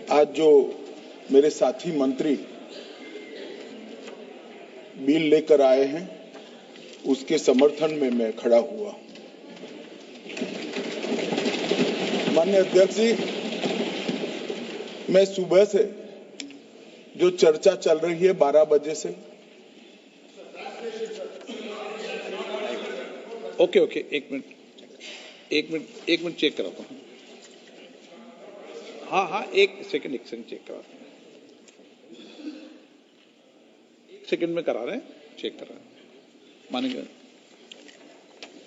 आज जो मेरे साथी मंत्री बिल लेकर आए हैं उसके समर्थन में मैं खड़ा हुआ। माननीय अध्यक्ष जी, मैं सुबह से जो चर्चा चल रही है 12 बजे से। ओके एक मिनट चेक कराता हूँ। हाँ एक सेकंड चेक कराता हूँ। एक सेकंड में करा रहे हैं, चेक करा रहे हैं।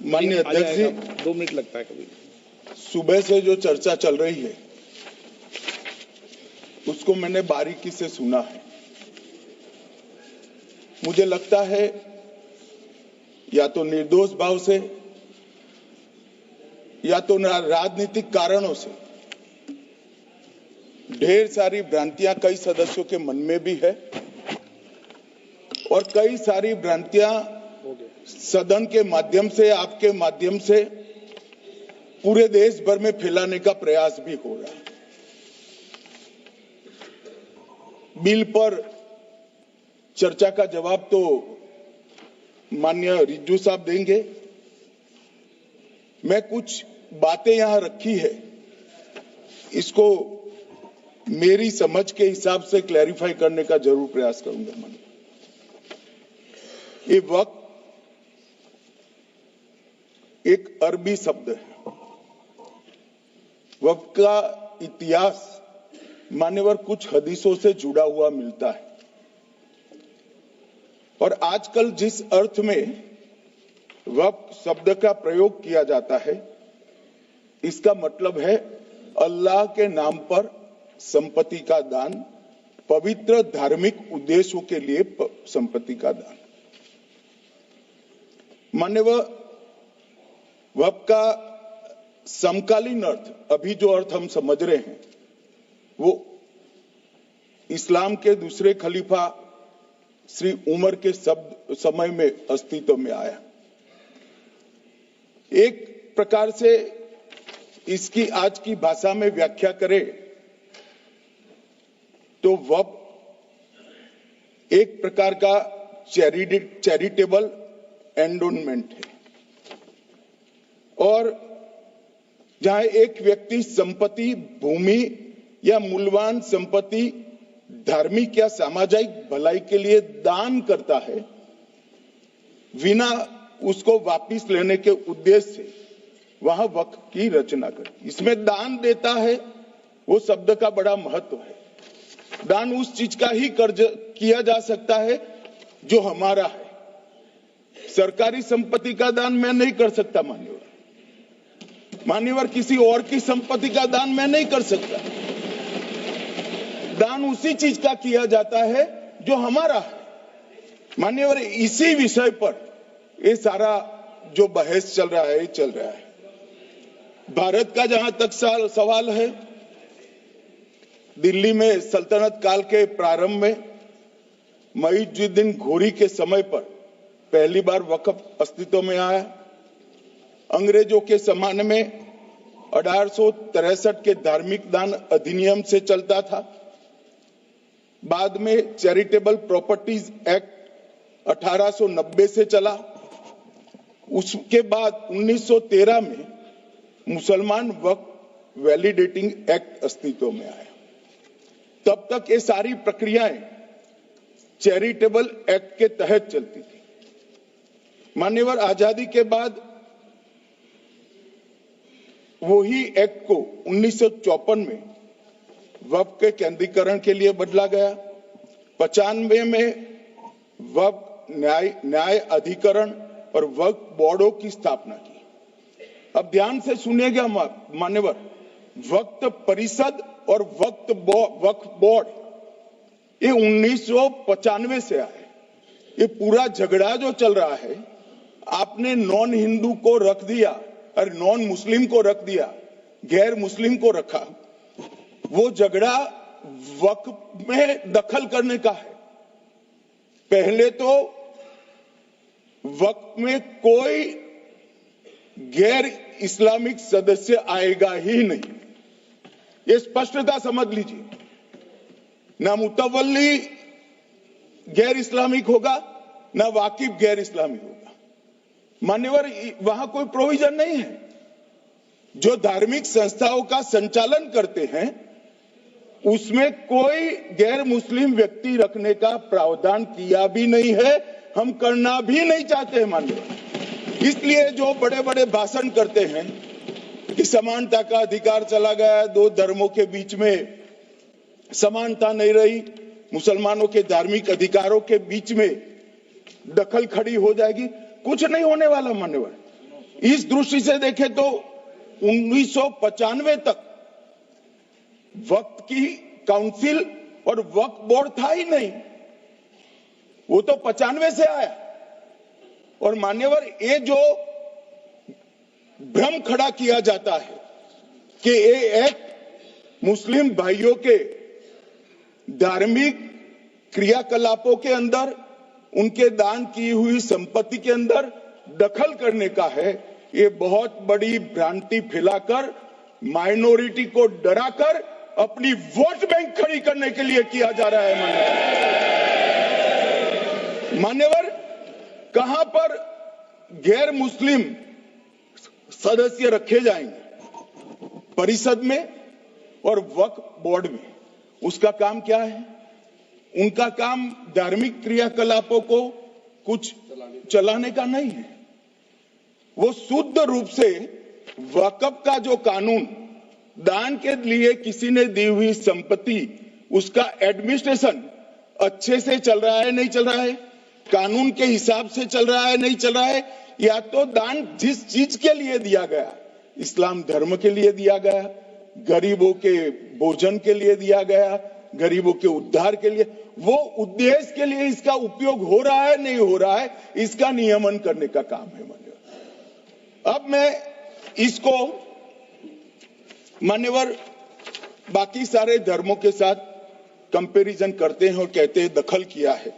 माननीय अध्यक्ष जी, 2 मिनट लगता है कभी। सुबह से जो चर्चा चल रही है उसको मैंने बारीकी से सुना है। मुझे लगता है या तो निर्दोष भाव से या तो राजनीतिक कारणों से ढेर सारी भ्रांतियां कई सदस्यों के मन में भी है और कई सारी भ्रांतियां सदन के माध्यम से, आपके माध्यम से पूरे देश भर में फैलाने का प्रयास भी हो रहा है। बिल पर चर्चा का जवाब तो माननीय रिज्जू साहब देंगे। मैं कुछ बातें यहां रखी है, इसको मेरी समझ के हिसाब से क्लैरिफाई करने का जरूर प्रयास करूंगा। ये वक्त एक अरबी शब्द है। वक्त का इतिहास मान्यवर कुछ हदीसों से जुड़ा हुआ मिलता है और आजकल जिस अर्थ में वक्त शब्द का प्रयोग किया जाता है, इसका मतलब है अल्लाह के नाम पर संपत्ति का दान, पवित्र धार्मिक उद्देश्यों के लिए संपत्ति का दान। मान्यवर वक्त का समकालीन अर्थ, अभी जो अर्थ हम समझ रहे हैं, वो इस्लाम के दूसरे खलीफा श्री उमर के समय में अस्तित्व में आया। एक प्रकार से इसकी आज की भाषा में व्याख्या करें तो वक्त एक प्रकार का चैरिटेबल एंडोनमेंट है और जहां एक व्यक्ति संपत्ति, भूमि या मूल्यवान संपत्ति धार्मिक या सामाजिक भलाई के लिए दान करता है बिना उसको वापस लेने के उद्देश्य से, वहां वक्फ की रचना करती। इसमें दान देता है, वो शब्द का बड़ा महत्व है। दान उस चीज का ही कर्ज किया जा सकता है जो हमारा है। सरकारी संपत्ति का दान मैं नहीं कर सकता मान्यवर, किसी और की संपत्ति का दान मैं नहीं कर सकता। दान उसी चीज का किया जाता है जो हमारा है। मान्यवर, इसी विषय पर ये सारा जो बहस चल रहा है। भारत का जहां तक सवाल है, दिल्ली में सल्तनत काल के प्रारंभ में मुइज़्ज़ुद्दीन घोरी के समय पर पहली बार वक्फ अस्तित्व में आया। अंग्रेजों के जमाने में 1863 के धार्मिक दान अधिनियम से चलता था। बाद में चैरिटेबल प्रॉपर्टीज एक्ट 1890 से चला। उसके बाद 1913 में मुसलमान वक्फ वैलिडेटिंग एक्ट अस्तित्व में आया। तब तक ये सारी प्रक्रियाएं चैरिटेबल एक्ट के तहत चलती थी। मान्यवर, आजादी के बाद वही एक्ट को 1954 में वक्फ के केंद्रीकरण के लिए बदला गया। 95 में वक्फ न्याय अधिकरण और वक्फ बोर्डों की स्थापना की। अब ध्यान से सुनिएगा मान्यवर, वक्फ परिषद और वक्फ बोर्ड ये 1995 से आए। ये पूरा झगड़ा जो चल रहा है, आपने नॉन हिंदू को रख दिया और नॉन मुस्लिम को रख दिया, गैर मुस्लिम को रखा। वो झगड़ा वक्फ में दखल करने का है। पहले तो वक्फ में कोई गैर इस्लामिक सदस्य आएगा ही नहीं, ये स्पष्टता समझ लीजिए। ना मुतवल्ली गैर इस्लामिक होगा, ना वाकिफ गैर इस्लामिक होगा। मान्यवर, वहां कोई प्रोविजन नहीं है। जो धार्मिक संस्थाओं का संचालन करते हैं उसमें कोई गैर मुस्लिम व्यक्ति रखने का प्रावधान किया भी नहीं है, हम करना भी नहीं चाहते हैं मान्यवर। इसलिए जो बड़े बड़े भाषण करते हैं कि समानता का अधिकार चला गया, दो धर्मों के बीच में समानता नहीं रही, मुसलमानों के धार्मिक अधिकारों के बीच में दखल खड़ी हो जाएगी, कुछ नहीं होने वाला मान्यवर। इस दृष्टि से देखें तो 1995 तक वक्फ की काउंसिल और वक्फ बोर्ड था ही नहीं, वो तो 95 से आया। और मान्यवर, ये जो भ्रम खड़ा किया जाता है कि ये एक मुस्लिम भाइयों के धार्मिक क्रियाकलापों के अंदर, उनके दान की हुई संपत्ति के अंदर दखल करने का है, ये बहुत बड़ी भ्रांति फैलाकर माइनॉरिटी को डराकर अपनी वोट बैंक खड़ी करने के लिए किया जा रहा है मान्यवर। कहां पर गैर मुस्लिम सदस्य रखे जाएंगे? परिषद में और वक्फ बोर्ड में। उसका काम क्या है? उनका काम धार्मिक क्रियाकलापों को कुछ चलाने का नहीं है। वो शुद्ध रूप से वक्फ का जो कानून, दान के लिए किसी ने दी हुई संपत्ति, उसका एडमिनिस्ट्रेशन अच्छे से चल रहा है नहीं चल रहा है, कानून के हिसाब से चल रहा है नहीं चल रहा है, या तो दान जिस चीज के लिए दिया गया, इस्लाम धर्म के लिए दिया गया, गरीबों के भोजन के लिए दिया गया, गरीबों के उद्धार के लिए, वो उद्देश्य के लिए इसका उपयोग हो रहा है नहीं हो रहा है, इसका नियमन करने का काम है मान्यवर। अब मैं इसको मान्यवर बाकी सारे धर्मों के साथ कंपैरिजन करते हैं और कहते हैं दखल किया है।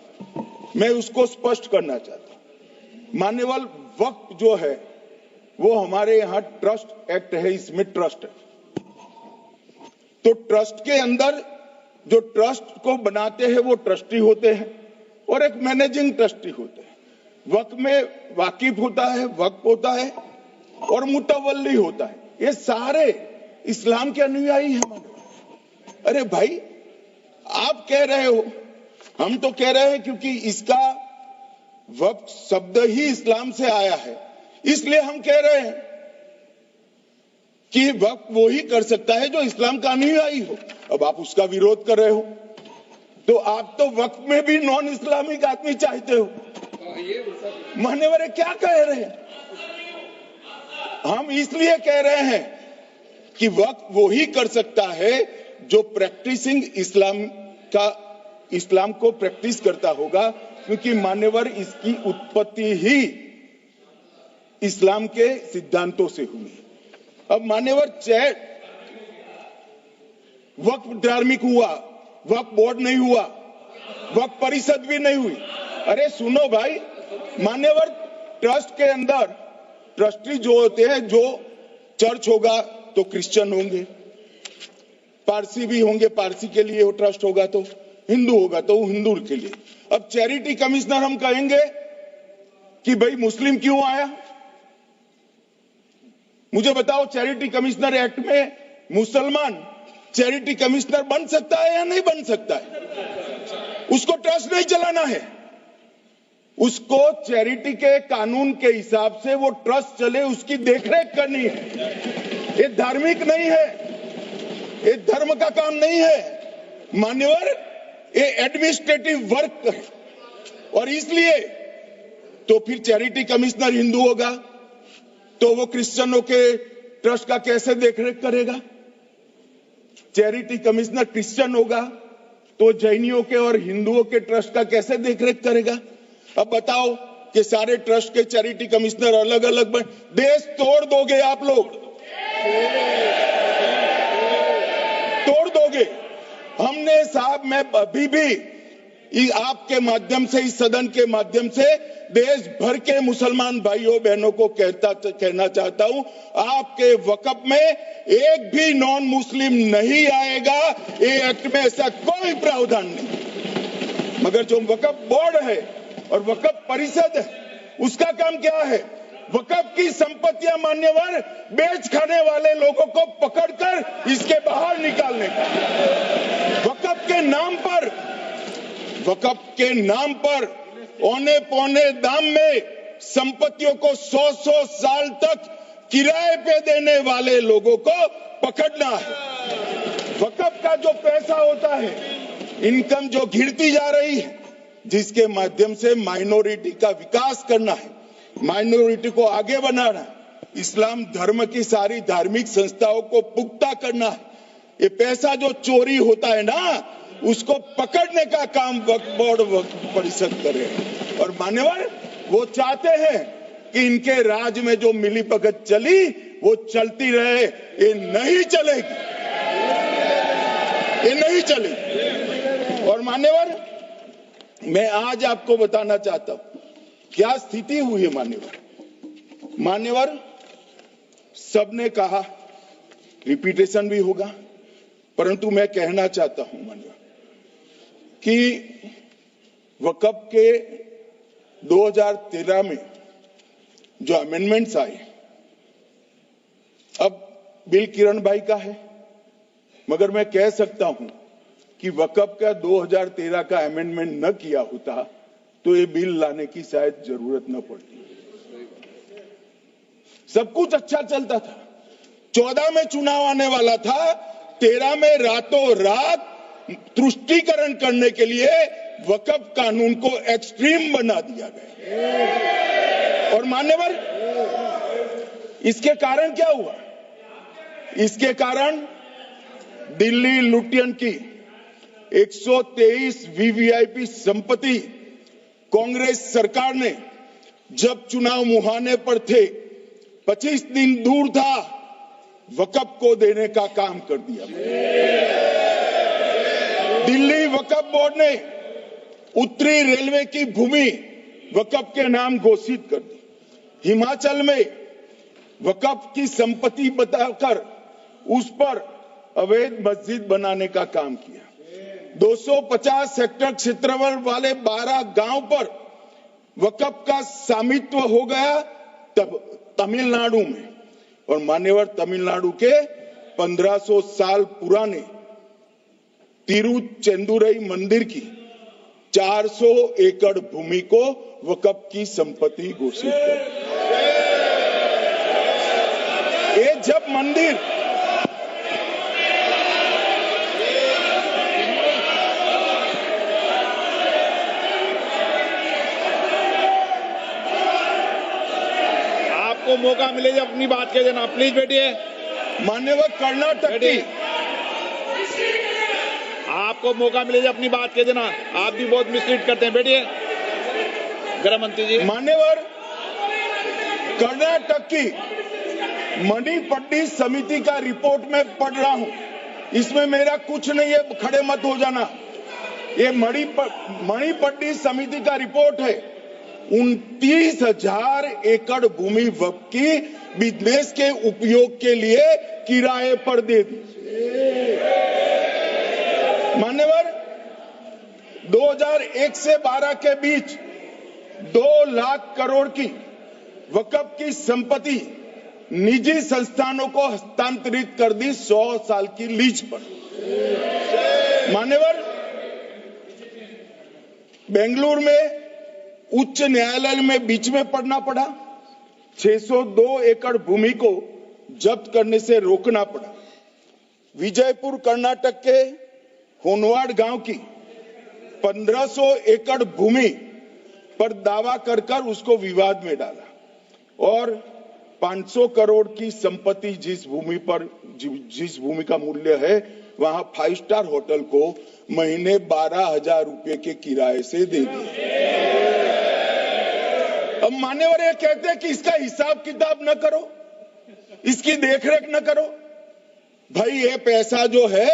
मैं उसको स्पष्ट करना चाहता हूं। मान्यवर, वक्फ जो है वो हमारे यहां ट्रस्ट एक्ट है, इसमें ट्रस्ट है। तो ट्रस्ट के अंदर जो ट्रस्ट को बनाते हैं वो ट्रस्टी होते हैं और एक मैनेजिंग ट्रस्टी होते हैं। वक्फ में वाकिफ होता है, वक्फ होता है और मुतवल्ली होता है। ये सारे इस्लाम के अनुयायी हैं। अरे भाई, आप कह रहे हो, हम तो कह रहे हैं क्योंकि इसका वक्फ शब्द ही इस्लाम से आया है, इसलिए हम कह रहे हैं कि वक्फ वो ही कर सकता है जो इस्लाम का अनुयायी हो। अब आप उसका विरोध कर रहे हो, तो आप तो वक्फ में भी नॉन इस्लामिक आदमी चाहते हो। मान्यवर, क्या कह रहे हैं? हम इसलिए कह रहे हैं कि वक्फ वो ही कर सकता है जो प्रैक्टिसिंग इस्लाम को प्रैक्टिस करता होगा, क्योंकि मान्यवर इसकी उत्पत्ति ही इस्लाम के सिद्धांतों से हुई। अब मान्यवर, चाहे वक्फ धार्मिक हुआ, वक्फ बोर्ड नहीं हुआ, वक्फ परिषद भी नहीं हुई। अरे सुनो भाई, मान्यवर, ट्रस्ट के अंदर ट्रस्टी जो होते हैं, जो चर्च होगा तो क्रिश्चियन होंगे, पारसी भी होंगे, पारसी के लिए वो ट्रस्ट होगा, तो हिंदू होगा तो हिंदू के लिए। अब चैरिटी कमिश्नर हम कहेंगे कि भाई मुस्लिम क्यों आया? मुझे बताओ, चैरिटी कमिश्नर एक्ट में मुसलमान चैरिटी कमिश्नर बन सकता है या नहीं बन सकता है? उसको ट्रस्ट नहीं चलाना है, उसको चैरिटी के कानून के हिसाब से वो ट्रस्ट चले, उसकी देखरेख करनी है। ये धार्मिक नहीं है, ये धर्म का काम नहीं है मान्यवर, ये एडमिनिस्ट्रेटिव वर्क है। और इसलिए तो फिर चैरिटी कमिश्नर हिंदू होगा तो वो क्रिश्चियनों के ट्रस्ट का कैसे देखरेख करेगा? चैरिटी कमिश्नर क्रिश्चियन होगा तो जैनियों के और हिंदुओं के ट्रस्ट का कैसे देखरेख करेगा? अब बताओ कि सारे ट्रस्ट के चैरिटी कमिश्नर अलग अलग बन, देश तोड़ दोगे आप लोग, तोड़ दोगे। हमने साहब, मैं अभी भी आपके माध्यम से, इस सदन के माध्यम से देश भर के मुसलमान भाइयों बहनों को कहना चाहता हूं, आपके वक्फ में एक भी नॉन मुस्लिम नहीं आएगा। ये एक्ट में ऐसा कोई प्रावधान नहीं। मगर जो वक्फ बोर्ड है और वक्फ परिषद है, उसका काम क्या है? वक्फ की संपत्तियां मान्यवर बेच खाने वाले लोगों को पकड़कर इसके बाहर निकालने का। वक्फ के नाम पर औने पौने दाम में संपत्तियों को 100 साल तक किराए पे देने वाले लोगों को पकड़ना है। वक्फ का जो पैसा होता है, इनकम जो गिरती जा रही है, जिसके माध्यम से माइनॉरिटी का विकास करना है, माइनॉरिटी को आगे बढ़ाना है, इस्लाम धर्म की सारी धार्मिक संस्थाओं को पुख्ता करना है। ये पैसा जो चोरी होता है ना, उसको पकड़ने का काम वक्फ बोर्ड वक्फ परिषद करे। और मान्यवर वो चाहते हैं कि इनके राज में जो मिलीभगत चली वो चलती रहे। ये नहीं चलेगी, ये नहीं चलेगी। और मान्यवर मैं आज आपको बताना चाहता हूं क्या स्थिति हुई है। मान्यवर सबने कहा, रिपीटेशन भी होगा, परंतु मैं कहना चाहता हूं मान्यवर कि वक्फ के 2013 में जो अमेंडमेंट्स आए, अब बिल किरण भाई का है, मगर मैं कह सकता हूं कि वक्फ का 2013 का अमेंडमेंट न किया होता तो ये बिल लाने की शायद जरूरत न पड़ती। सब कुछ अच्छा चलता था। 14 में चुनाव आने वाला था, 13 में रातों रात तुष्टीकरण करने के लिए वक्फ कानून को एक्सट्रीम बना दिया गया। और मान्यवर इसके कारण क्या हुआ? इसके कारण दिल्ली लुटियन की 123 वीवीआईपी संपत्ति कांग्रेस सरकार ने जब चुनाव मुहाने पर थे, 25 दिन दूर था, वक्फ को देने का काम कर दिया। दिल्ली वक्फ बोर्ड ने उत्तरी रेलवे की भूमि वक्फ के नाम घोषित कर दी। हिमाचल में वक्फ की संपत्ति बताकर उस पर अवैध मस्जिद बनाने का काम किया। 250 हेक्टेयर क्षेत्रफल वाले 12 गांव पर वक्फ का स्वामित्व हो गया तब तमिलनाडु में। और मान्यवर तमिलनाडु के 1500 साल पुराने तिरुचेंदुरई मंदिर की 400 एकड़ भूमि को वक्फ की संपत्ति घोषित कर। ये जब मंदिर आपको मौका मिले जब अपनी बात कह देना, प्लीज बैठिए। मान्यवर कर्नाटक की, आपको मौका मिले जब अपनी बात कह देना। आप भी बहुत मिसलीड करते हैं, बैठिए। गृह मंत्री जी। मान्यवर कर्नाटक की मणिपट्टी समिति का रिपोर्ट में पढ़ रहा हूं, इसमें मेरा कुछ नहीं है, खड़े मत हो जाना। ये मणिपट्टी समिति का रिपोर्ट है। 29,000 एकड़ भूमि वक्फ की बिजनेस के उपयोग के लिए किराए पर दे दी। मान्यवर 2001 से 12 के बीच 2 लाख करोड़ की वक्फ की संपत्ति निजी संस्थानों को हस्तांतरित कर दी 100 साल की लीज पर। मान्यवर बेंगलुरु में उच्च न्यायालय में बीच में पढ़ना पड़ा, 602 एकड़ भूमि को जब्त करने से रोकना पड़ा। विजयपुर कर्नाटक के होनवाड़ गांव की 1500 एकड़ भूमि पर दावा कर उसको विवाद में डाला और 500 करोड़ की संपत्ति जिस भूमि का मूल्य है वहां 5 स्टार होटल को महीने 12,000 रुपए के किराए से दे दिया। अब मान्यवर ये कहते हैं कि इसका हिसाब किताब न करो, इसकी देखरेख न करो। भाई ये पैसा जो है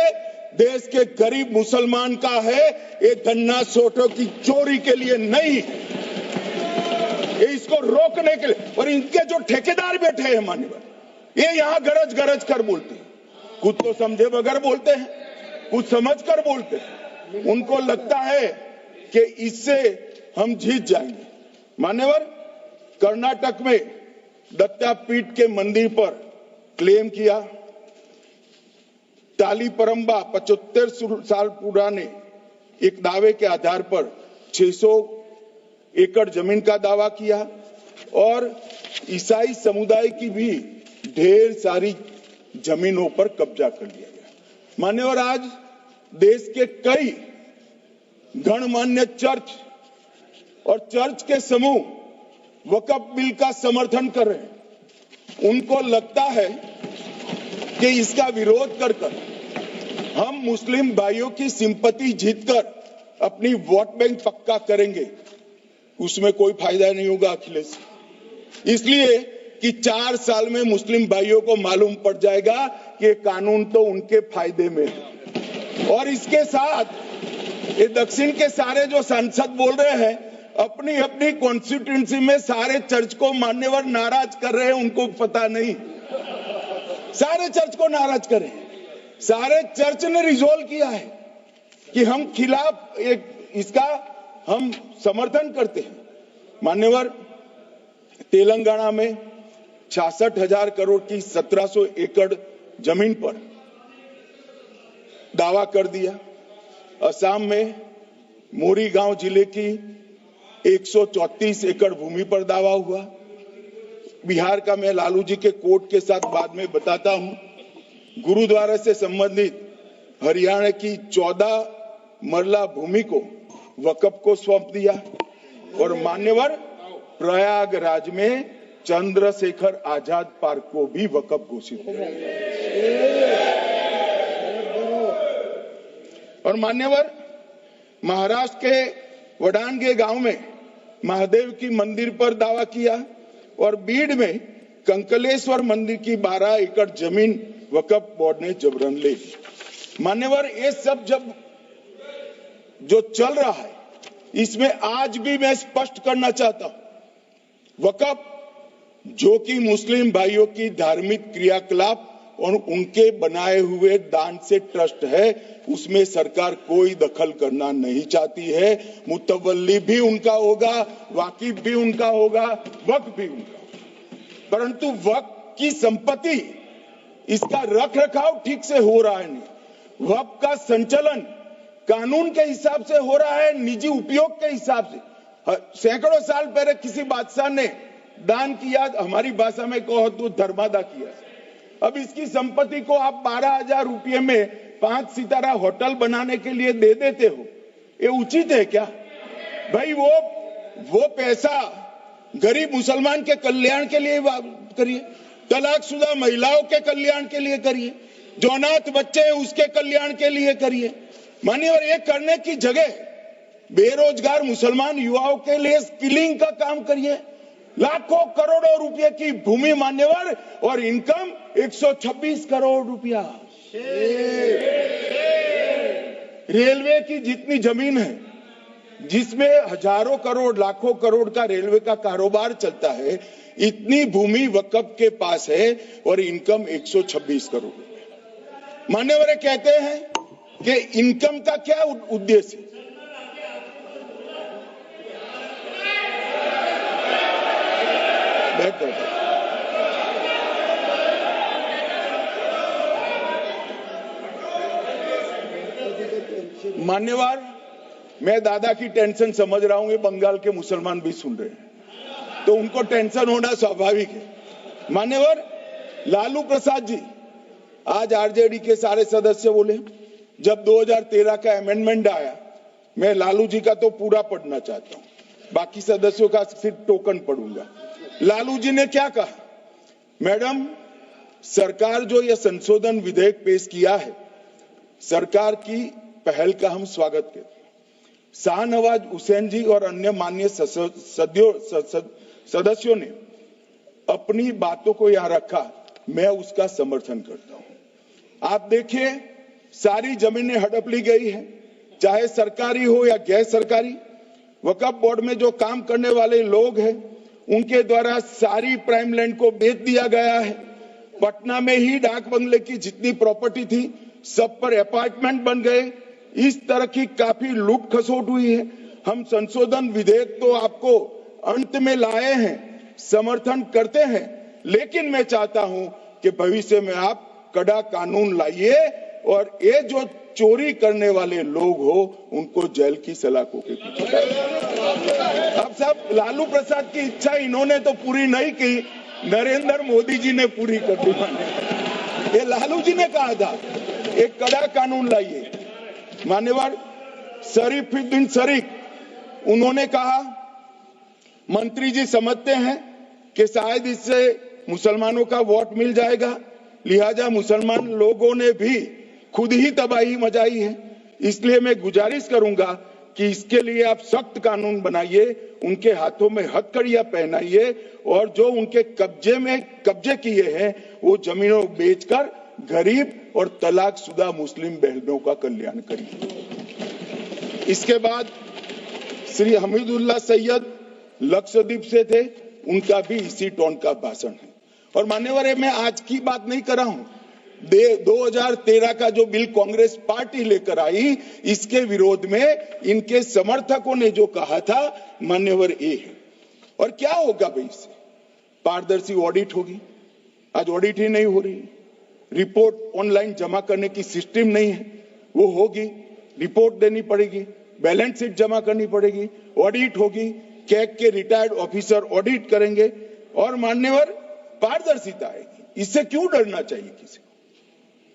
देश के गरीब मुसलमान का है, ये गन्ना सोटों की चोरी के लिए नहीं, ये इसको रोकने के लिए। और इनके जो ठेकेदार बैठे हैं मान्यवर, ये यहां गरज गरज कर बोलते हैं, कुछ तो समझे बगैर बोलते हैं, कुछ समझ कर बोलते हैं। उनको लगता है कि इससे हम जीत जाएंगे। मान्यवर, कर्नाटक में दत्तापीठ के मंदिर पर क्लेम किया, तालीपरंबा 75 साल पुराने एक दावे के आधार पर 600 एकड़ जमीन का दावा किया और ईसाई समुदाय की भी ढेर सारी जमीनों पर कब्जा कर लिया गया। मान्यवर, आज देश के कई गणमान्य चर्च और चर्च के समूह वक्फ बिल का समर्थन कर रहे हैं। उनको लगता है कि इसका विरोध कर हम मुस्लिम भाइयों की सिंपैथी जीतकर अपनी वोट बैंक पक्का करेंगे, उसमें कोई फायदा नहीं होगा अखिलेश। इसलिए कि 4 साल में मुस्लिम भाइयों को मालूम पड़ जाएगा कि कानून तो उनके फायदे में है। और इसके साथ ये दक्षिण के सारे जो सांसद बोल रहे हैं, अपनी अपनी कॉन्स्टिट्यूएंसी में सारे चर्च को मान्यवर नाराज कर रहे हैं, उनको पता नहीं, सारे चर्च को नाराज करें। सारे चर्च ने रिजोल्व किया है कि हम खिलाफ इसका हम समर्थन करते हैं। मान्यवर, तेलंगाना में 66,000 करोड़ की 1700 एकड़ जमीन पर दावा कर दिया। असम में मोरीगांव जिले की 134 एकड़ भूमि पर दावा हुआ। बिहार का मैं लालू जी के कोर्ट के साथ बाद में बताता हूं। गुरुद्वारा से संबंधित हरियाणा की 14 मरला भूमि को वक्फ को सौंप दिया। और मान्यवर, प्रयागराज में चंद्रशेखर आजाद पार्क को भी वक्फ घोषित किया। और मान्यवर, महाराष्ट्र के वडानगे गांव में महादेव की मंदिर पर दावा किया और बीड में कंकलेश्वर मंदिर की 12 एकड़ जमीन वक्फ बोर्ड ने जबरन ले ली। मान्यवर, ये सब जब जो चल रहा है, इसमें आज भी मैं स्पष्ट करना चाहता हूं, वक्फ जो कि मुस्लिम भाइयों की धार्मिक क्रियाकलाप और उनके बनाए हुए दान से ट्रस्ट है, उसमें सरकार कोई दखल करना नहीं चाहती है। मुतवल्ली भी उनका होगा, वाकिफ भी उनका होगा, वक्फ भी उनका, परंतु वक्फ की संपत्ति, इसका रख रखाव ठीक से हो रहा है नहीं। वक्फ का संचालन कानून के हिसाब से हो रहा है, निजी उपयोग के हिसाब से। सैकड़ों साल पहले किसी बादशाह ने दान किया, हमारी भाषा में कहो तो धर्मादा किया। अब इसकी संपत्ति को आप 12,000 रुपये में 5 सितारा होटल बनाने के लिए दे देते हो, ये उचित है क्या भाई? वो पैसा गरीब मुसलमान के कल्याण के लिए करिए, तलाकशुदा महिलाओं के कल्याण के लिए करिए, जो अनाथ बच्चे हैं उसके कल्याण के लिए करिए। मानिए, और ये करने की जगह बेरोजगार मुसलमान युवाओं के लिए स्किलिंग का काम करिए। लाखों करोड़ों रुपए की भूमि मान्यवर और इनकम 126 करोड़ रुपया। रेलवे की जितनी जमीन है, जिसमें हजारों करोड़ लाखों करोड़ का रेलवे का कारोबार चलता है, इतनी भूमि वक्फ के पास है और इनकम 126 करोड़ रुपए। मान्यवर कहते हैं कि इनकम का क्या उद्देश्य है? मान्यवर, मैं दादा की टेंशन समझ रहा हूं, ये बंगाल के मुसलमान भी सुन रहे हैं, तो उनको टेंशन होना स्वाभाविक है। मान्यवर, लालू प्रसाद जी, आज आरजेडी के सारे सदस्य बोले, जब 2013 का अमेंडमेंट आया, मैं लालू जी का तो पूरा पढ़ना चाहता हूं, बाकी सदस्यों का सिर्फ टोकन पढ़ूंगा। लालू जी ने क्या कहा? मैडम, सरकार जो यह संशोधन विधेयक पेश किया है, सरकार की पहल का हम स्वागत करते हैं। शाहनवाज हुसैन जी और अन्य माननीय सदस्यों ने अपनी बातों को यहां रखा, मैं उसका समर्थन करता हूं। आप देखिए, सारी जमीनें हड़प ली गई है, चाहे सरकारी हो या गैर सरकारी। वक्फ बोर्ड में जो काम करने वाले लोग हैं उनके द्वारा सारी प्राइम लैंड को बेच दिया गया है। पटना में ही डाक बंगले की जितनी प्रॉपर्टी थी सब पर अपार्टमेंट बन गए। इस तरह की काफी लूट खसोट हुई है। हम संशोधन विधेयक तो आपको अंत में लाए हैं, समर्थन करते हैं, लेकिन मैं चाहता हूं कि भविष्य में आप कड़ा कानून लाइए और ये जो चोरी करने वाले लोग हो उनको जेल की सलाखों के पीछे। अब सब लालू प्रसाद की इच्छा इन्होंने तो पूरी नहीं की, नरेंद्र मोदी जी ने पूरी कर दी। ये लालू जी ने कहा था एक कड़ा कानून लाइए। मान्यवर शरीफुद्दीन शरीफ उन्होंने कहा मंत्री जी समझते हैं कि शायद इससे मुसलमानों का वोट मिल जाएगा, लिहाजा मुसलमान लोगों ने भी खुद ही तबाही मचाई है, इसलिए मैं गुजारिश करूंगा कि इसके लिए आप सख्त कानून बनाइए, उनके हाथों में हथकड़ियां पहनाइए और जो उनके कब्जे किए हैं वो जमीनों बेचकर गरीब और तलाकशुदा मुस्लिम बहनों का कल्याण करिए। इसके बाद श्री हमीदुल्लाह सैयद लक्षद्वीप से थे, उनका भी इसी टोन का भाषण है। और मान्यवर मैं आज की बात नहीं कर रहा हूं, 2013 का जो बिल कांग्रेस पार्टी लेकर आई इसके विरोध में इनके समर्थकों ने जो कहा था मान्यवर ये है। और क्या होगा भाई इससे? पारदर्शी ऑडिट होगी, आज ऑडिट ही नहीं हो रही। रिपोर्ट ऑनलाइन जमा करने की सिस्टम नहीं है, वो होगी, रिपोर्ट देनी पड़ेगी, बैलेंस शीट जमा करनी पड़ेगी, ऑडिट होगी, कैग के रिटायर्ड ऑफिसर ऑडिट करेंगे और मान्यवर पारदर्शिता आएगी। इससे क्यों डरना चाहिए किसी को?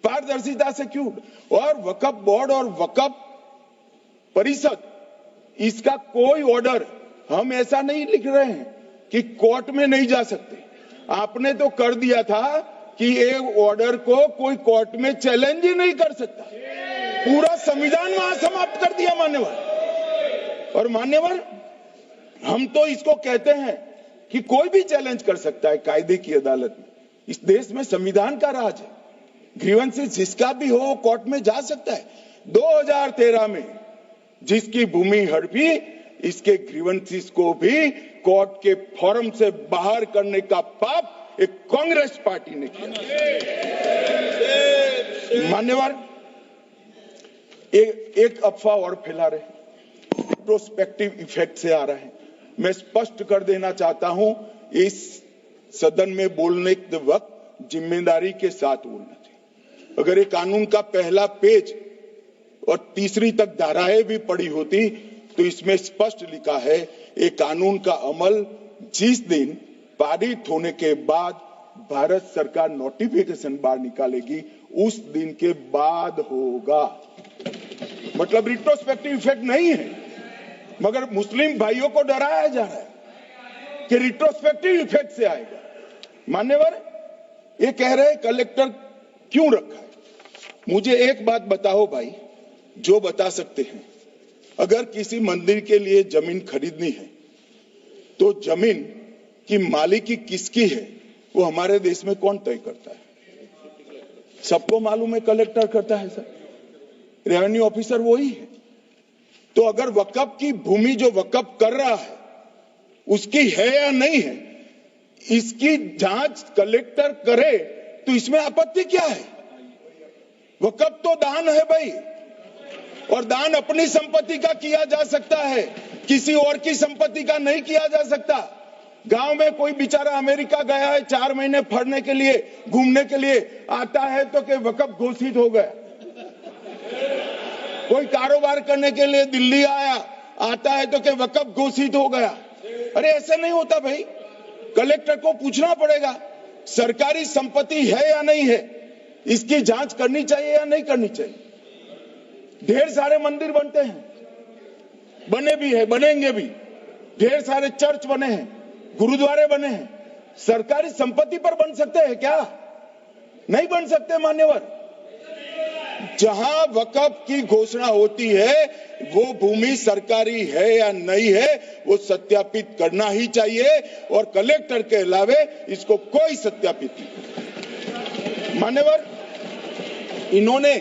पारदर्शिता से क्यों? और वक्फ बोर्ड और वक्फ परिषद इसका कोई ऑर्डर हम ऐसा नहीं लिख रहे हैं कि कोर्ट में नहीं जा सकते। आपने तो कर दिया था कि ये ऑर्डर को कोई कोर्ट में चैलेंज ही नहीं कर सकता, पूरा संविधान वहां समाप्त कर दिया मान्यवर। और मान्यवर हम तो इसको कहते हैं कि कोई भी चैलेंज कर सकता है कायदे की अदालत में। इस देश में संविधान का राज है, ग्रीवेंसेस जिसका भी हो कोर्ट में जा सकता है। 2013 में जिसकी भूमि हड़पी इसके ग्रीवेंसेस को भी कोर्ट के फोरम से बाहर करने का पाप एक कांग्रेस पार्टी ने किया। मान्यवर एक अफवाह और फैला रहे, रिट्रोस्पेक्टिव इफेक्ट से आ रहा है। मैं स्पष्ट कर देना चाहता हूं, इस सदन में बोलने के वक्त जिम्मेदारी के साथ बोलना चाहिए। अगर ये कानून का पहला पेज और तीसरी तक धाराएं भी पड़ी होती तो इसमें स्पष्ट लिखा है ये कानून का अमल जिस दिन पारित होने के बाद भारत सरकार नोटिफिकेशन बाहर निकालेगी उस दिन के बाद होगा। मतलब रिट्रोस्पेक्टिव इफेक्ट नहीं है, मगर मुस्लिम भाइयों को डराया जा रहा है कि रिट्रोस्पेक्टिव इफेक्ट से आएगा। मान्यवर ये कह रहे कलेक्टर क्यों रखा है? मुझे एक बात बताओ भाई, जो बता सकते हैं, अगर किसी मंदिर के लिए जमीन खरीदनी है तो जमीन की मालिकी किसकी है वो हमारे देश में कौन तय करता है? सबको मालूम है, कलेक्टर करता है सर, रेवेन्यू ऑफिसर वही है। तो अगर वक्फ की भूमि जो वक्फ कर रहा है उसकी है या नहीं है, इसकी जांच कलेक्टर करे तो इसमें आपत्ति क्या है? वक्फ तो दान है भाई, और दान अपनी संपत्ति का किया जा सकता है, किसी और की संपत्ति का नहीं किया जा सकता। गांव में कोई बेचारा अमेरिका गया है 4 महीने पढ़ने के लिए, घूमने के लिए, आता है तो कि वक्फ घोषित हो गया। कोई कारोबार करने के लिए दिल्ली आया, आता है तो कि वक्फ घोषित हो गया। अरे ऐसा नहीं होता भाई, कलेक्टर को पूछना पड़ेगा सरकारी संपत्ति है या नहीं है, इसकी जांच करनी चाहिए या नहीं करनी चाहिए। ढेर सारे मंदिर बनते हैं, बने भी है, बनेंगे भी, ढेर सारे चर्च बने हैं, गुरुद्वारे बने हैं, सरकारी संपत्ति पर बन सकते हैं क्या? नहीं बन सकते मान्यवर। जहां वक्फ की घोषणा होती है वो भूमि सरकारी है या नहीं है वो सत्यापित करना ही चाहिए, और कलेक्टर के अलावे इसको कोई सत्यापित नहीं। मान्यवर इन्होंने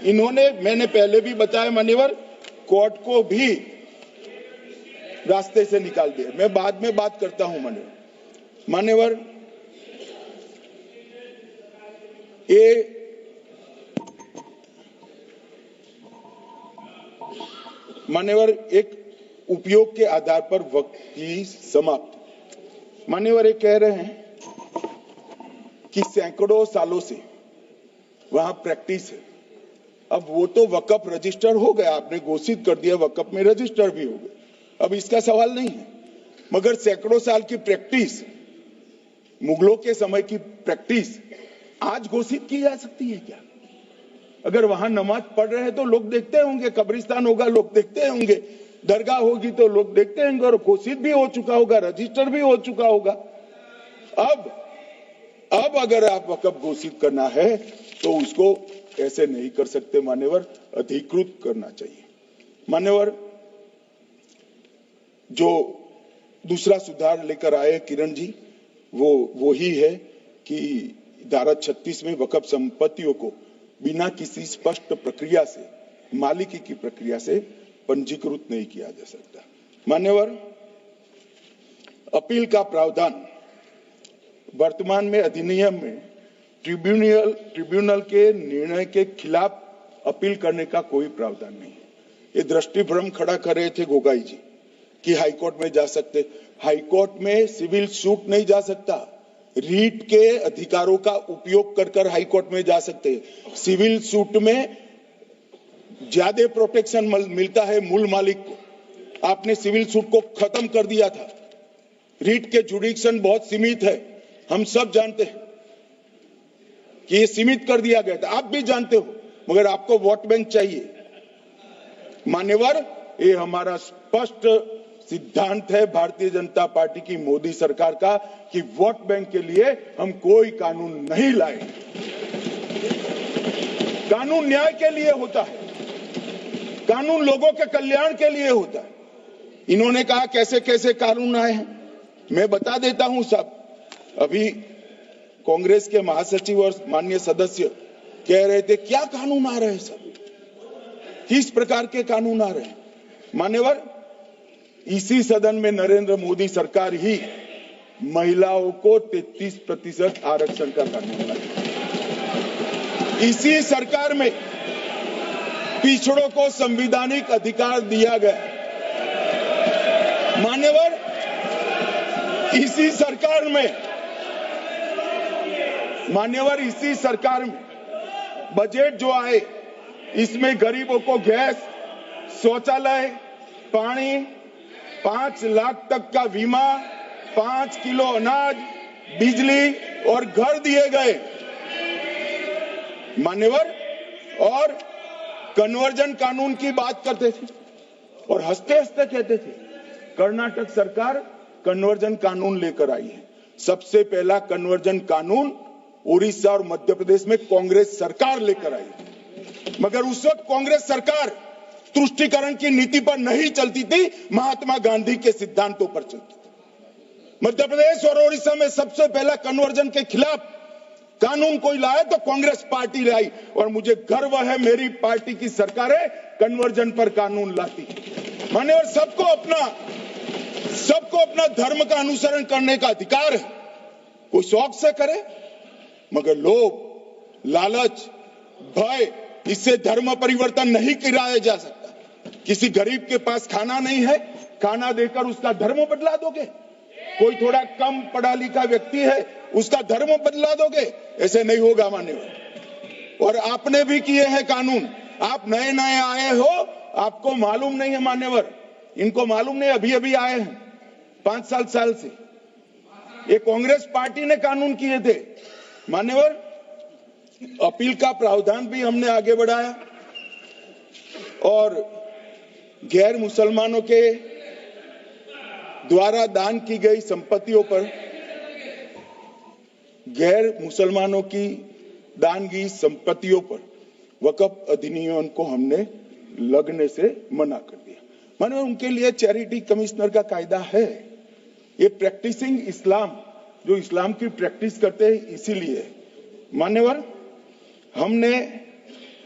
इन्होंने, मैंने पहले भी बताया मान्यवर, कोर्ट को भी रास्ते से निकाल दिया। मैं बाद में बात करता हूं मान्यवर, ये मान्यवर एक उपयोग के आधार पर वक्त की समाप्त। मान्यवर ये कह रहे हैं कि सैकड़ों सालों से वहां प्रैक्टिस है। अब वो तो वक्फ रजिस्टर हो गया, आपने घोषित कर दिया, वक्फ में रजिस्टर भी हो गए, अब इसका सवाल नहीं है। मगर सैकड़ों साल की प्रैक्टिस, मुगलों के समय की प्रैक्टिस आज घोषित की जा सकती है क्या? अगर वहां नमाज पढ़ रहे हैं तो लोग देखते होंगे, कब्रिस्तान होगा लोग देखते होंगे, दरगाह होगी तो लोग देखते होंगे, और घोषित भी हो चुका होगा, रजिस्टर भी हो चुका होगा। अब अगर आप वक्फ घोषित करना है तो उसको ऐसे नहीं कर सकते मान्यवर, अधिकृत करना चाहिए। मान्यवर, जो दूसरा सुधार लेकर आए किरण जी, वो ही है कि धारा 36 में वक्फ संपत्तियों को बिना किसी स्पष्ट प्रक्रिया से, मालिकी की प्रक्रिया से पंजीकृत नहीं किया जा सकता। मान्यवर, अपील का प्रावधान वर्तमान में अधिनियम में ट्रिब्यूनल के निर्णय के खिलाफ अपील करने का कोई प्रावधान नहीं है। ये दृष्टिभ्रम खड़ा कर रहे थे गोगाई जी कि हाईकोर्ट में जा सकते। हाईकोर्ट में सिविल सूट नहीं जा सकता, रीट के अधिकारों का उपयोग कर हाईकोर्ट में जा सकते। सिविल सूट में ज्यादा प्रोटेक्शन मिलता है मूल मालिक को। आपने सिविल सूट को खत्म कर दिया था। रीट के जुडिक्शन बहुत सीमित है, हम सब जानते हैं कि ये सीमित कर दिया गया था, आप भी जानते हो, मगर आपको वोट बैंक चाहिए। मान्यवर, ये हमारा स्पष्ट सिद्धांत है भारतीय जनता पार्टी की, मोदी सरकार का, कि वोट बैंक के लिए हम कोई कानून नहीं लाए। कानून न्याय के लिए होता है, कानून लोगों के कल्याण के लिए होता है। इन्होंने कहा कैसे कैसे कानून आए हैं, मैं बता देता हूं सब। अभी कांग्रेस के महासचिव और माननीय सदस्य कह रहे थे क्या कानून आ रहे हैं, सब किस प्रकार के कानून आ रहे हैं। मान्यवर, इसी सदन में नरेंद्र मोदी सरकार ही महिलाओं को 33% आरक्षण का कानून लाई। इसी सरकार में पिछड़ों को संवैधानिक अधिकार दिया गया। मान्यवर, इसी सरकार में बजट जो आए, इसमें गरीबों को गैस, शौचालय, पानी, 5 लाख तक का बीमा, 5 किलो अनाज, बिजली और घर दिए गए। मान्यवर, और कन्वर्जन कानून की बात करते थे और हंसते हंसते कहते थे कर्नाटक सरकार कन्वर्जन कानून लेकर आई है। सबसे पहला कन्वर्जन कानून उड़ीसा और मध्य प्रदेश में कांग्रेस सरकार लेकर आई, मगर उस वक्त कांग्रेस सरकार तुष्टीकरण की नीति पर नहीं चलती थी, महात्मा गांधी के सिद्धांतों पर चलती थी। मध्य प्रदेश और उड़ीसा में सबसे पहला कन्वर्जन के खिलाफ कानून कोई लाया तो कांग्रेस पार्टी लाई, और मुझे गर्व है मेरी पार्टी की सरकारें कन्वर्जन पर कानून लाती। मान्यवर, सबको अपना धर्म का अनुसरण करने का अधिकार है, कोई शौक से करे, मगर लोभ, लालच, भय, इससे धर्म परिवर्तन नहीं कराया जा सकता। किसी गरीब के पास खाना नहीं है, खाना देकर उसका धर्म बदला दोगे? कोई थोड़ा कम पढ़ा लिखा व्यक्ति है, उसका धर्म बदला दोगे? ऐसे नहीं होगा मान्यवर। और आपने भी किए हैं कानून, आप नए नए आए हो, आपको मालूम नहीं है मान्यवर, इनको मालूम नहीं, अभी अभी आए हैं 5 साल से। ये कांग्रेस पार्टी ने कानून किए थे मान्यवर। अपील का प्रावधान भी हमने आगे बढ़ाया, और गैर मुसलमानों के द्वारा दान की गई संपत्तियों पर, गैर मुसलमानों की दान की संपत्तियों पर वक्फ अधिनियम को हमने लगने से मना कर दिया। माने उनके लिए चैरिटी कमिश्नर का कायदा है। ये प्रैक्टिसिंग इस्लाम, जो इस्लाम की प्रैक्टिस करते हैं, इसीलिए मान्यवर हमने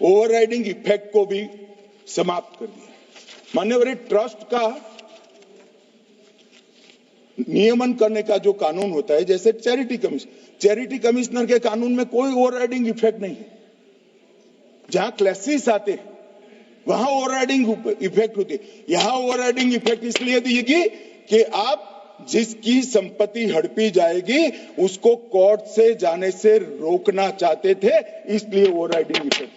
ओवरराइडिंग इफेक्ट को भी समाप्त कर दिया। मान्यवर, ट्रस्ट का नियमन करने का जो कानून होता है, जैसे चैरिटी कमिश्नर के कानून में कोई ओवरराइडिंग इफेक्ट नहीं है। जहां क्लासेस आते हैं वहां ओवरराइडिंग इफेक्ट होती है। यहां ओवरराइडिंग इफेक्ट इसलिए देगी कि आप जिसकी संपत्ति हड़पी जाएगी उसको कोर्ट से जाने से रोकना चाहते थे, इसलिए ओवरराइडिंग इफेक्ट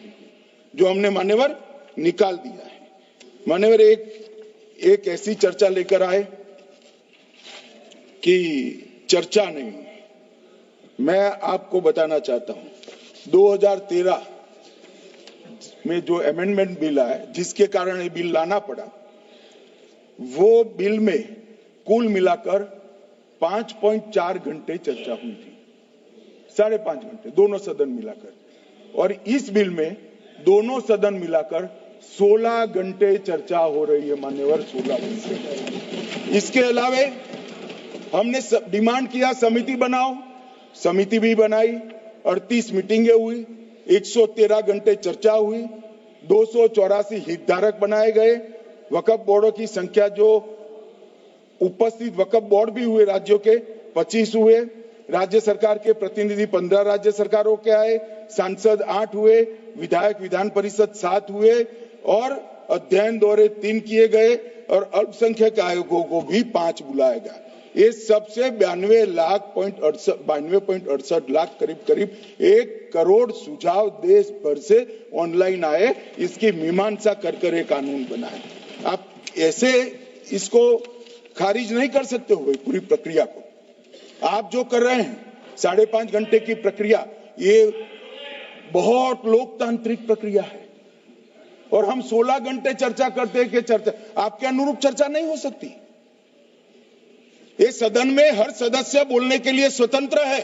जो हमने मान्यवर निकाल दिया है। मान्यवर, एक ऐसी चर्चा लेकर आए कि चर्चा नहीं, मैं आपको बताना चाहता हूं 2013 में जो अमेंडमेंट बिल आया, जिसके कारण ये बिल लाना पड़ा, वो बिल में कुल मिलाकर 5.4 घंटे चर्चा हुई थी, 5.5 घंटे दोनों सदन मिलाकर, और इस बिल में दोनों सदन मिलाकर 16 घंटे चर्चा हो रही है। मान्यवर, 16 घंटे। इसके अलावे हमने डिमांड किया समिति बनाओ, समिति भी बनाई, 38 मीटिंगें हुई, 113 घंटे चर्चा हुई, 284 हितधारक बनाए गए, वक्फ बोर्डों की संख्या जो उपस्थित वक्फ बोर्ड भी हुए राज्यों के 25 हुए, राज्य सरकार के प्रतिनिधि 15 राज्य सरकारों के आए, सांसद 8 हुए, विधायक विधान परिषद 7 हुए, और अध्ययन दौरे 3 किए गए, और अल्पसंख्यक आयोगों को भी 5 बुलाया गया। ये सबसे 92.68 लाख करीब 1 करोड़ सुझाव देश भर से ऑनलाइन आए। इसकी मीमांसा कर ये कानून बना है। आप ऐसे इसको खारिज नहीं कर सकते हो पूरी प्रक्रिया को। आप जो कर रहे हैं 5.5 घंटे की प्रक्रिया, ये बहुत लोकतांत्रिक प्रक्रिया है, और हम 16 घंटे चर्चा करते हैं कि चर्चा आपके अनुरूप चर्चा नहीं हो सकती। ये सदन में हर सदस्य बोलने के लिए स्वतंत्र है,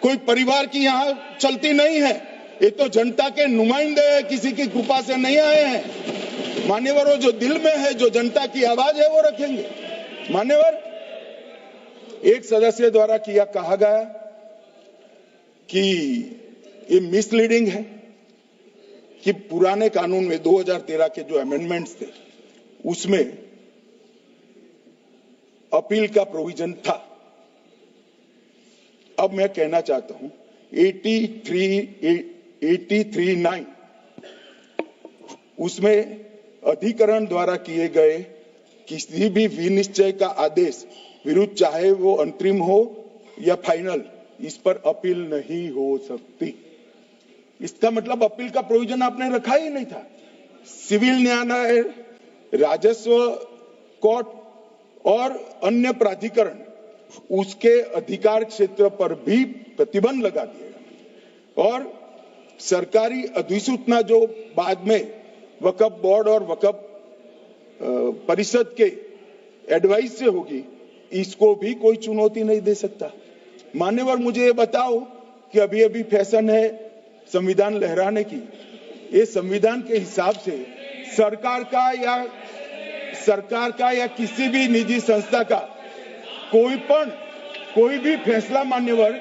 कोई परिवार की यहां चलती नहीं है। ये तो जनता के नुमाइंदे हैं, किसी की कृपा से नहीं आए हैं। मान्यवर, वो जो दिल में है, जो जनता की आवाज है, वो रखेंगे। मान्यवर, एक सदस्य द्वारा कहा गया कि ये मिसलीडिंग है कि पुराने कानून में 2013 के जो अमेंडमेंट्स थे उसमें अपील का प्रोविजन था। अब मैं कहना चाहता हूं 83(9) उसमें अधिकरण द्वारा किए गए किसी भी विनिश्चय का आदेश विरुद्ध, चाहे वो अंतरिम हो या फाइनल, इस पर अपील नहीं हो सकती। इसका मतलब अपील का प्रोविजन आपने रखा ही नहीं था। सिविल न्यायालय, राजस्व कोर्ट और अन्य प्राधिकरण उसके अधिकार क्षेत्र पर भी प्रतिबंध लगा दिया, और सरकारी अधिसूचना जो बाद में वक्फ बोर्ड और वक्फ परिषद के एडवाइस से होगी, इसको भी कोई चुनौती नहीं दे सकता। मान्यवर, मुझे ये बताओ कि अभी अभी फैशन है संविधान लहराने की। ये संविधान के हिसाब से सरकार का या किसी भी निजी संस्था का कोई भी फैसला मान्यवर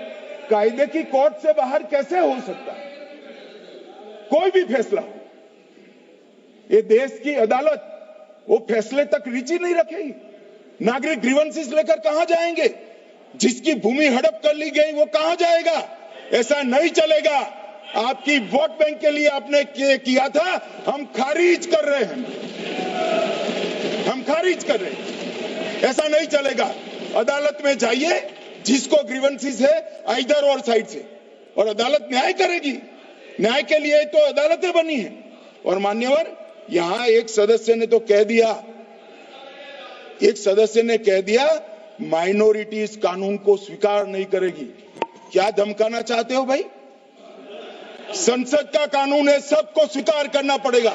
कायदे की कोर्ट से बाहर कैसे हो सकता है? कोई भी फैसला, ये देश की अदालत वो फैसले तक रुचि नहीं रखेगी। नागरिक ग्रीवेंसेस लेकर कहां जाएंगे? जिसकी भूमि हड़प कर ली गई वो कहां जाएगा? ऐसा नहीं चलेगा। आपकी वोट बैंक के लिए आपने किया था, हम खारिज कर रहे हैं, ऐसा नहीं चलेगा। अदालत में जाइए, जिसको ग्रीवेंसेस है इधर और साइड से, और अदालत न्याय करेगी। न्याय के लिए तो अदालतें बनी है। और मान्यवर, यहां एक सदस्य ने कह दिया माइनॉरिटी इस कानून को स्वीकार नहीं करेगी। क्या धमकाना चाहते हो भाई? संसद का कानून है, सबको स्वीकार करना पड़ेगा।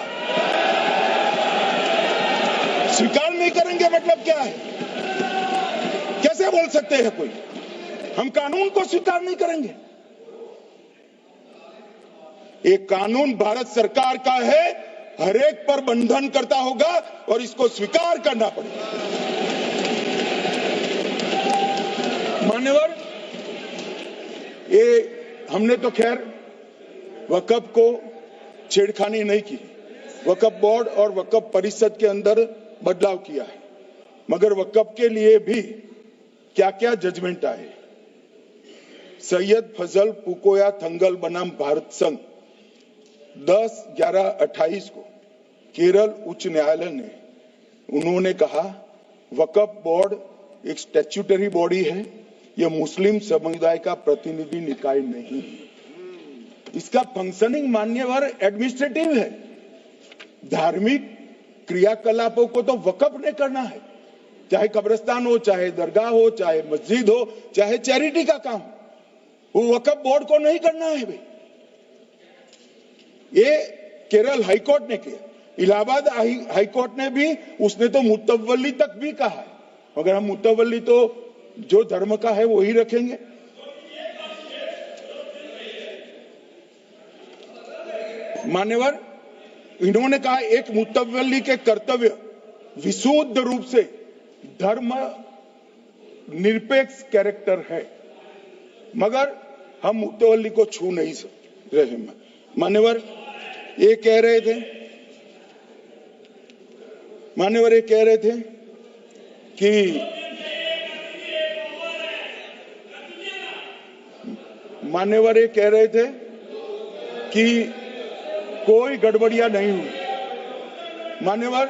स्वीकार नहीं करेंगे मतलब क्या है? कैसे बोल सकते हैं कोई हम कानून को स्वीकार नहीं करेंगे? एक कानून भारत सरकार का है, हर एक पर बंधन करता होगा और इसको स्वीकार करना पड़ेगा। मान्यवर, ये हमने तो खैर वक्फ को छेड़खानी नहीं की। वक्फ बोर्ड और वक्फ परिषद के अंदर बदलाव किया है, मगर वक्फ के लिए भी क्या क्या जजमेंट आए। सैयद फजल पुकोया थंगल बनाम भारत संघ 10/11/28 को केरल उच्च न्यायालय ने उन्होंने कहा वक्फ बोर्ड एक स्टैट्यूटरी बॉडी है, यह मुस्लिम समुदाय का प्रतिनिधि निकाय नहीं है। इसका फंक्शनिंग मान्यवर एडमिनिस्ट्रेटिव है। धार्मिक क्रियाकलापों को तो वक्फ ने करना है, चाहे कब्रिस्तान हो, चाहे दरगाह हो, चाहे मस्जिद हो, चाहे चैरिटी का काम, वो वक्फ बोर्ड को नहीं करना है भाई। ये केरल हाईकोर्ट ने किया, इलाहाबाद हाईकोर्ट ने भी, उसने तो मुतवल्ली तक भी कहा है, मगर हम मुतवल्ली तो जो धर्म का है वही रखेंगे। मान्यवर, इन्होंने कहा एक मुतवल्ली के कर्तव्य विशुद्ध रूप से धर्म निरपेक्ष कैरेक्टर है, मगर हम मुतवल्ली को छू नहीं रहे। मान्यवर ये कह रहे थे कि मान्यवर ये कह रहे थे कि कोई गड़बड़ियां नहीं हुई। मान्यवर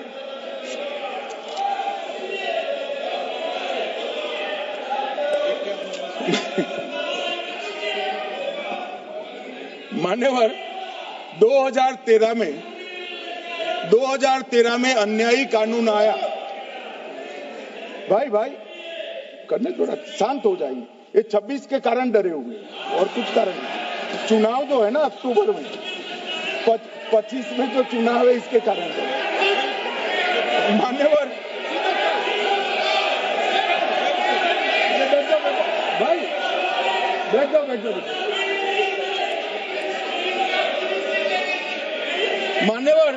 मान्यवर 2013 में अन्यायी कानून आया। भाई करने थोड़ा शांत हो जाइए। ये 26 के कारण डरे हुए और कुछ कारण नहीं। चुनाव जो है ना अक्टूबर में, 25 में जो चुनाव है इसके कारण डरे। मान्यवर भाई बैठ जाओ। मान्यवर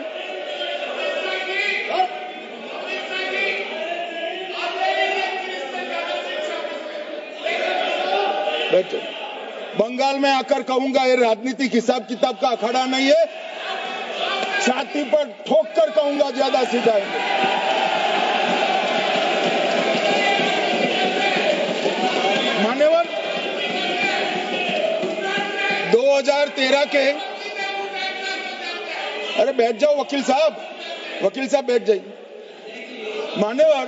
बैठो। बंगाल में आकर कहूंगा ये राजनीतिक हिसाब किताब का अखाड़ा नहीं है, छाती पर ठोक कर कहूंगा ज्यादा सीधा है। मान्यवर 2013 के, अरे बैठ जाओ वकील साहब बैठ जाइए। मान्यवर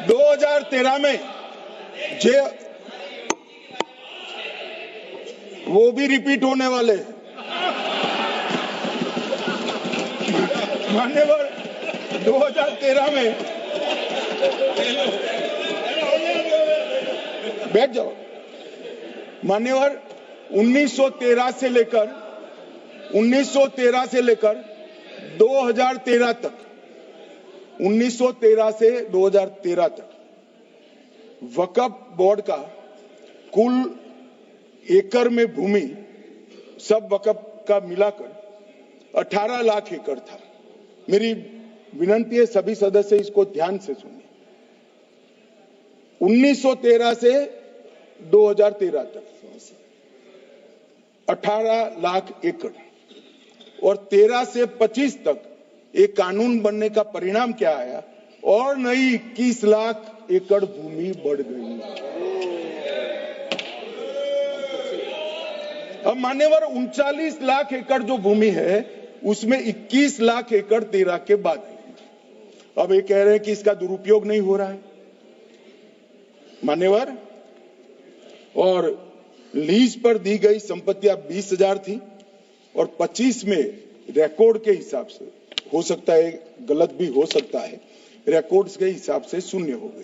2013 में वो भी रिपीट होने वाले हैं। मान्यवर 2013 में बैठ जाओ। मान्यवर 1913 से लेकर 2013 तक 1913 से 2013 तक वक्फ बोर्ड का कुल एकड़ में भूमि सब वक्फ का मिलाकर 18 लाख एकड़ था। मेरी विनंती है सभी सदस्य इसको ध्यान से सुनिए। 1913 से 2013 तक 18 लाख एकड़ और 13 से 25 तक एक कानून बनने का परिणाम क्या आया, और नई 21 लाख एकड़ भूमि बढ़ गई। अब मान्यवर 39 लाख एकड़ जो भूमि है उसमें 21 लाख एकड़ 13 के बाद। अब ये कह रहे हैं कि इसका दुरुपयोग नहीं हो रहा है मान्यवर। और लीज पर दी गई संपत्तियां 20,000 थी और 25 में रिकॉर्ड के हिसाब से, हो सकता है गलत भी हो सकता है, रिकॉर्ड्स के हिसाब से शून्य हो गई।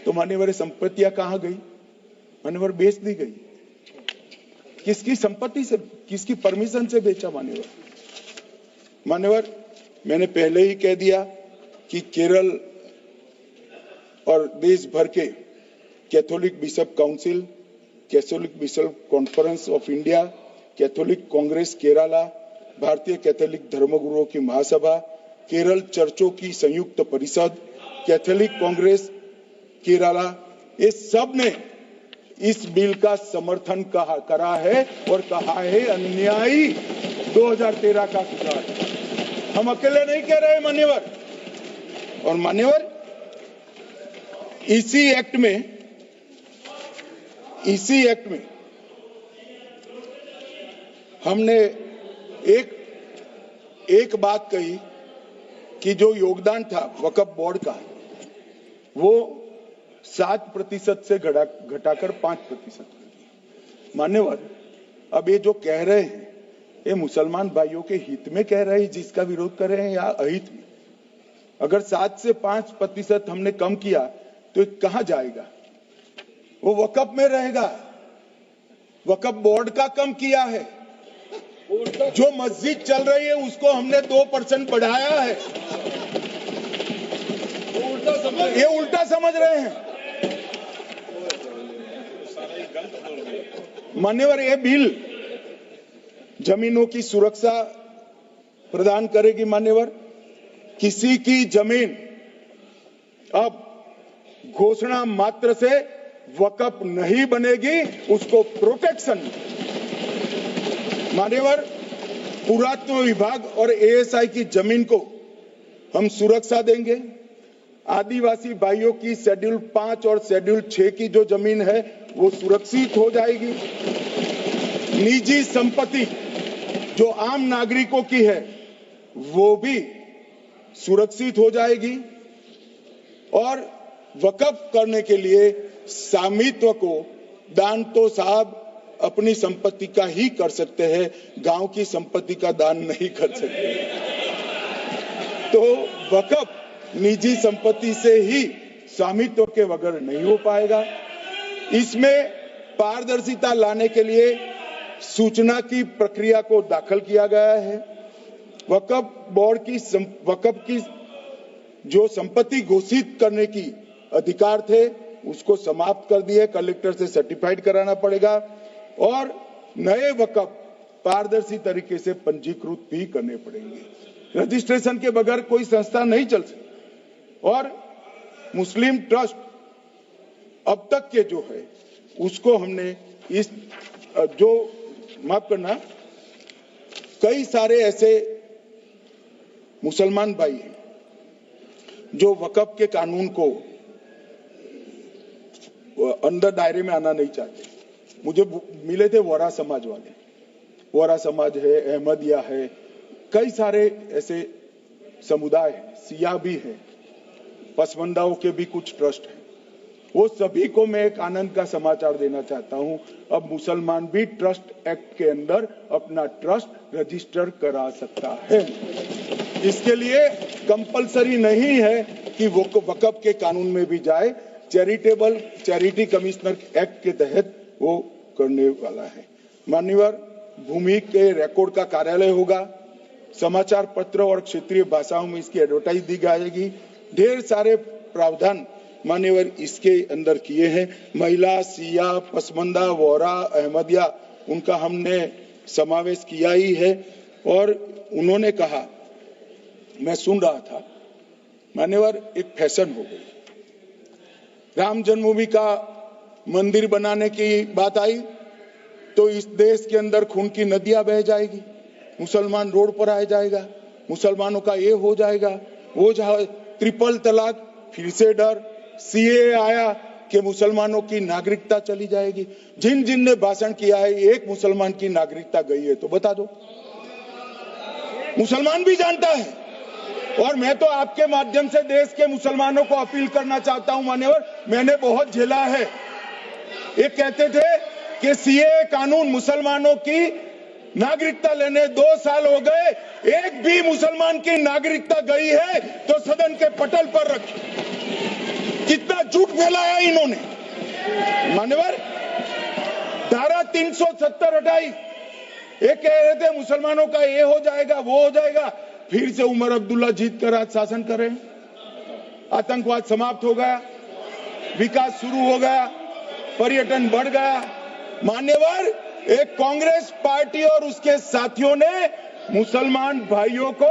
तो मान्यवर संपत्तियां कहां गई? मान्यवर बेच दी गई। किसकी संपत्ति से, किसकी परमिशन से बेचा? मान्यवर मैंने पहले ही कह दिया कि केरल और देश भर के Catholic bishop council, Catholic bishop conference of India, Catholic Congress Kerala, भारतीय कैथोलिक धर्मगुरुओं की महासभा, केरल चर्चों की संयुक्त परिषद, कैथोलिक कांग्रेस केरला, ये सब ने इस बिल का समर्थन करा है और कहा है अन्यायी 2013 का सुधार। हम अकेले नहीं कह रहे मान्यवर। और मान्यवर, इसी एक्ट में हमने एक बात कही कि जो योगदान था वक्फ बोर्ड का वो 7% से घटाकर 5% कर दिया। मान्यवर, अब ये जो कह रहे हैं ये मुसलमान भाइयों के हित में कह रहे हैं जिसका विरोध कर रहे हैं या अहित में? अगर 7 से 5% हमने कम किया तो ये कहां जाएगा? वो वक्फ में रहेगा। वक्फ बोर्ड का कम किया है। जो मस्जिद चल रही है उसको हमने 2% बढ़ाया है। ये उल्टा समझ रहे हैं मान्यवर। ये बिल जमीनों की सुरक्षा प्रदान करेगी मान्यवर। किसी की जमीन अब घोषणा मात्र से वक्फ नहीं बनेगी, उसको प्रोटेक्शन मान्यवर। पुरातत्व विभाग और एएसआई की जमीन को हम सुरक्षा देंगे। आदिवासी भाइयों की शेड्यूल 5 और शेड्यूल 6 की जो जमीन है वो सुरक्षित हो जाएगी। निजी संपत्ति जो आम नागरिकों की है वो भी सुरक्षित हो जाएगी। और वक्फ करने के लिए स्वामित्व को दान तो साहब अपनी संपत्ति का ही कर सकते हैं, गांव की संपत्ति का दान नहीं कर सकते। तो वक्फ निजी संपत्ति से ही स्वामित्व के बगैर नहीं हो पाएगा। इसमें पारदर्शिता लाने के लिए सूचना की प्रक्रिया को दाखिल किया गया है। वक्फ बोर्ड की वक्फ की जो संपत्ति घोषित करने की अधिकार थे उसको समाप्त कर दिए। कलेक्टर से सर्टिफाइड कराना पड़ेगा और नए वक्फ पारदर्शी तरीके से पंजीकृत भी करने पड़ेंगे। रजिस्ट्रेशन के बगैर कोई संस्था नहीं चल सकती। और मुस्लिम ट्रस्ट अब तक के जो है उसको हमने इस जो माफ करना, कई सारे ऐसे मुसलमान भाई हैं जो वक्फ के कानून को अंदर दायरे में आना नहीं चाहते। मुझे मिले थे वोरा समाज वाले, वोरा समाज है, अहमदिया है, कई सारे ऐसे समुदाय हैं, सिया भी है, पसमंदाओं के भी कुछ ट्रस्ट हैं। वो सभी को मैं एक आनंद का समाचार देना चाहता हूं, अब मुसलमान भी ट्रस्ट एक्ट के अंदर अपना ट्रस्ट रजिस्टर करा सकता है। इसके लिए कंपलसरी नहीं है कि वो वक्फ के कानून में भी जाए, चैरिटी कमिश्नर एक्ट के तहत वो करने वाला है। मान्यवर, भूमि के रिकॉर्ड का कार्यालय होगा, समाचार पत्र और क्षेत्रीय भाषाओं में इसकी एडवर्टाइज दी जाएगी। ढेर सारे प्रावधान मान्यवर इसके अंदर किए हैं। महिला, सिया, पसमंदा, वोरा, अहमदिया उनका हमने समावेश किया ही है। और उन्होंने कहा, मैं सुन रहा था मान्यवर, एक फैशन हो गई। राम जन्मभूमि का मंदिर बनाने की बात आई तो इस देश के अंदर खून की नदियां बह जाएगी, मुसलमान रोड पर आ जाएगा, मुसलमानों का ये हो जाएगा, वो ट्रिपल तलाक, फिर से डर, सीए आया कि मुसलमानों की नागरिकता चली जाएगी। जिन जिन ने भाषण किया है, एक मुसलमान की नागरिकता गई है तो बता दो। मुसलमान भी जानता है। और मैं तो आपके माध्यम से देश के मुसलमानों को अपील करना चाहता हूं मान्यवर, मैंने बहुत झेला है। ये कहते थे कि सीए कानून मुसलमानों की नागरिकता लेने 2 साल हो गए, एक भी मुसलमान की नागरिकता गई है तो सदन के पटल पर रखी। कितना झूठ फैलाया इन्होंने। मान्यवर, धारा 370 हटाई, ये कह रहे थे मुसलमानों का ये हो जाएगा, वो हो जाएगा। फिर से उमर अब्दुल्ला जीत कर आज शासन कर रहे हैं। आतंकवाद समाप्त हो गया, विकास शुरू हो गया, पर्यटन बढ़ गया। मान्यवर, एक कांग्रेस पार्टी और उसके साथियों ने मुसलमान भाइयों को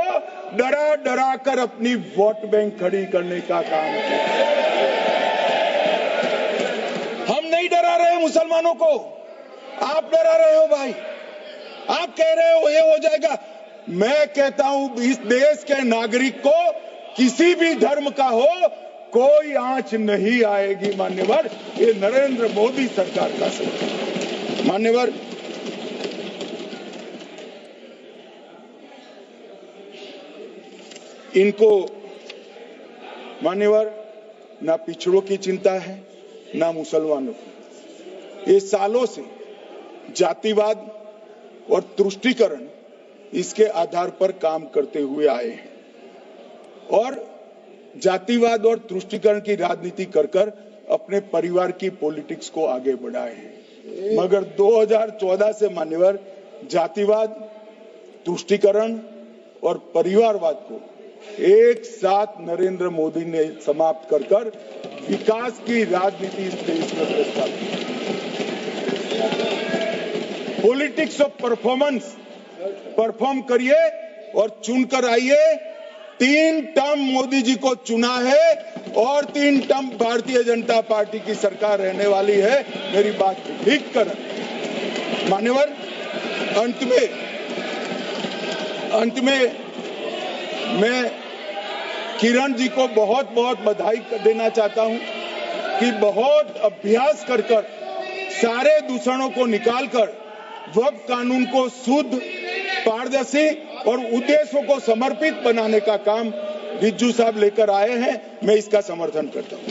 डरा डरा कर अपनी वोट बैंक खड़ी करने का काम किया। हम नहीं डरा रहे मुसलमानों को, आप डरा रहे हो भाई। आप कह रहे हो ये हो जाएगा। मैं कहता हूं इस देश के नागरिक को किसी भी धर्म का हो कोई आंच नहीं आएगी मान्यवर। ये नरेंद्र मोदी सरकार का सरकार मान्यवर। इनको मान्यवर ना पिछड़ों की चिंता है ना मुसलमानों की। ये सालों से जातिवाद और तुष्टीकरण इसके आधार पर काम करते हुए आए हैं और जातिवाद और तुष्टीकरण की राजनीति कर कर अपने परिवार की पॉलिटिक्स को आगे बढ़ाए हैं। मगर 2014 से मान्यवर जातिवाद, तुष्टीकरण और परिवारवाद को एक साथ नरेंद्र मोदी ने समाप्त कर कर विकास की राजनीति इस देश में प्रस्तावित की। पॉलिटिक्स ऑफ परफॉर्मेंस, परफॉर्म करिए और चुनकर आइए। 3 टर्म मोदी जी को चुना है और 3 टर्म भारतीय जनता पार्टी की सरकार रहने वाली है। मेरी बात ठीक कर मान्यवर। अंत में मैं किरण जी को बहुत बहुत बधाई देना चाहता हूं कि बहुत अभ्यास कर कर सारे दूषणों को निकालकर वक्फ कानून को शुद्ध, पारदर्शी और उद्देश्यों को समर्पित बनाने का काम रिज्जू साहब लेकर आए हैं। मैं इसका समर्थन करता हूं।